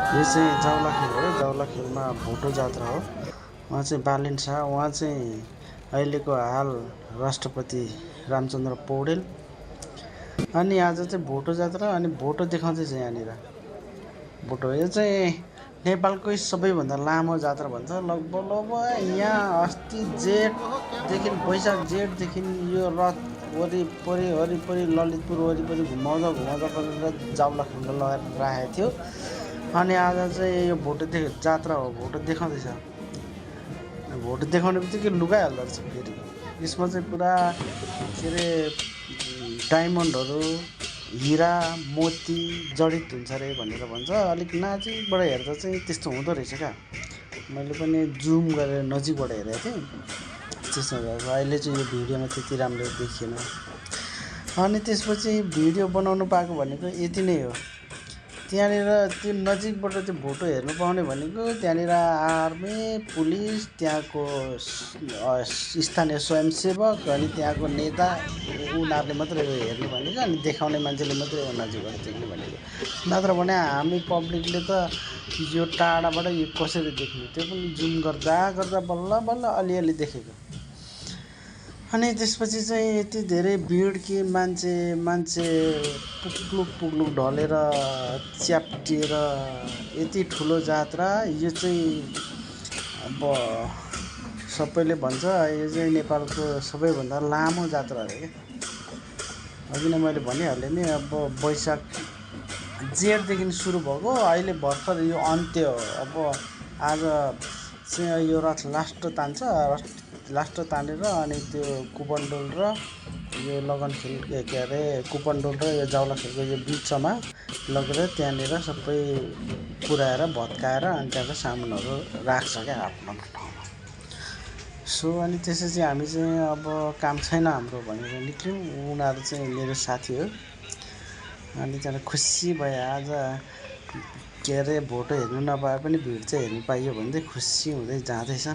यो चाहिँ जावलाखेल हो। जावलाखेलमा भोटो जात्रा हो। उहाँ चाहिँ बालेन शाह, उहाँ चाहिँ अहिलेको हाल राष्ट्रपति रामचन्द्र पौडेल। अनि आज चाहिँ भोटो जात्रा अनि भोटो देखाउँदैछ यहाँनिर। भोटो यो चाहिँ नेपालकै सबैभन्दा लामो जात्रा भन्छ। लगभग यहाँ अस्ति जेठदेखि वैशाख जेठदेखि यो रथ वरिपरि ललितपुर वरिपरि घुमाउँदा गरेर जावलाखेलको लगाएर राखेको थियो। अनि आज चाहिँ यो भोटो जात्रा हो। भोटो देखाउँदैछ। भोटो देखाउने बित्तिकै लुगाइहाल्दो रहेछ फेरि। यसमा चाहिँ पुरा के अरे डायमन्डहरू, हिरा मोती जडित हुन्छ अरे भनेर भन्छ। अलिक नजिकबाट हेर्दा चाहिँ त्यस्तो हुँदो रहेछ क्या। मैले पनि जुम गरेर नजिकबाट हेरेको थिएँ। त्यसमा अहिले चाहिँ यो भिडियोमा त्यति राम्रो देखिएन। अनि त्यसपछि भिडियो बनाउनु पाएको भनेको यति नै हो। त्यहाँनिर त्यो नजिकबाट त्यो भोटो हेर्नु पाउने भनेको त्यहाँनिर आर्मी, पुलिस, त्यहाँको स्थानीय स्वयंसेवक अनि त्यहाँको नेता, उनीहरूले मात्रै हेर्ने भनेको। अनि देखाउने मान्छेले मात्रै नजिकबाट देख्ने भनेको। नत्र भने हामी पब्लिकले त यो टाढाबाट यो कसरी देख्ने, त्यो पनि जुम गर्दा बल्ल अलिअलि देखेको। अनि त्यसपछि चाहिँ यति धेरै भिड कि मान्छे पुग्लुक ढलेर च्याप्टिएर यति ठुलो जात्रा। यो चाहिँ अब सबैले भन्छ यो चाहिँ नेपालको सबैभन्दा लामो जात्रा अरे क्या। अघि नै मैले भनिहालेँ नि। अब वैशाख जेठदेखि सुरु भएको, अहिले भर्खर यो अन्त्य हो। अब आज चाहिँ यो रथ लास्ट तानेर अनि त्यो कुपनडोल र यो लगनखेल के अरे कुपनडोल र यो जावलाखेलको यो बिचमा लगेर त्यहाँनिर सबै पुऱ्याएर भत्काएर अनि त्यहाँको सामानहरू राख्छ क्या आफ्नो ठाउँमा। सो अनि त्यसपछि हामी चाहिँ अब काम छैन हाम्रो भनेर निक्ल्यौँ। उनीहरू चाहिँ मेरो साथी हो। अनि त्यहाँबाट खुसी भयो। आज के अरे भोटो हेर्नु नपाए पनि भिड चाहिँ हेर्नु पाइयो भन्दै खुसी हुँदै जाँदैछ।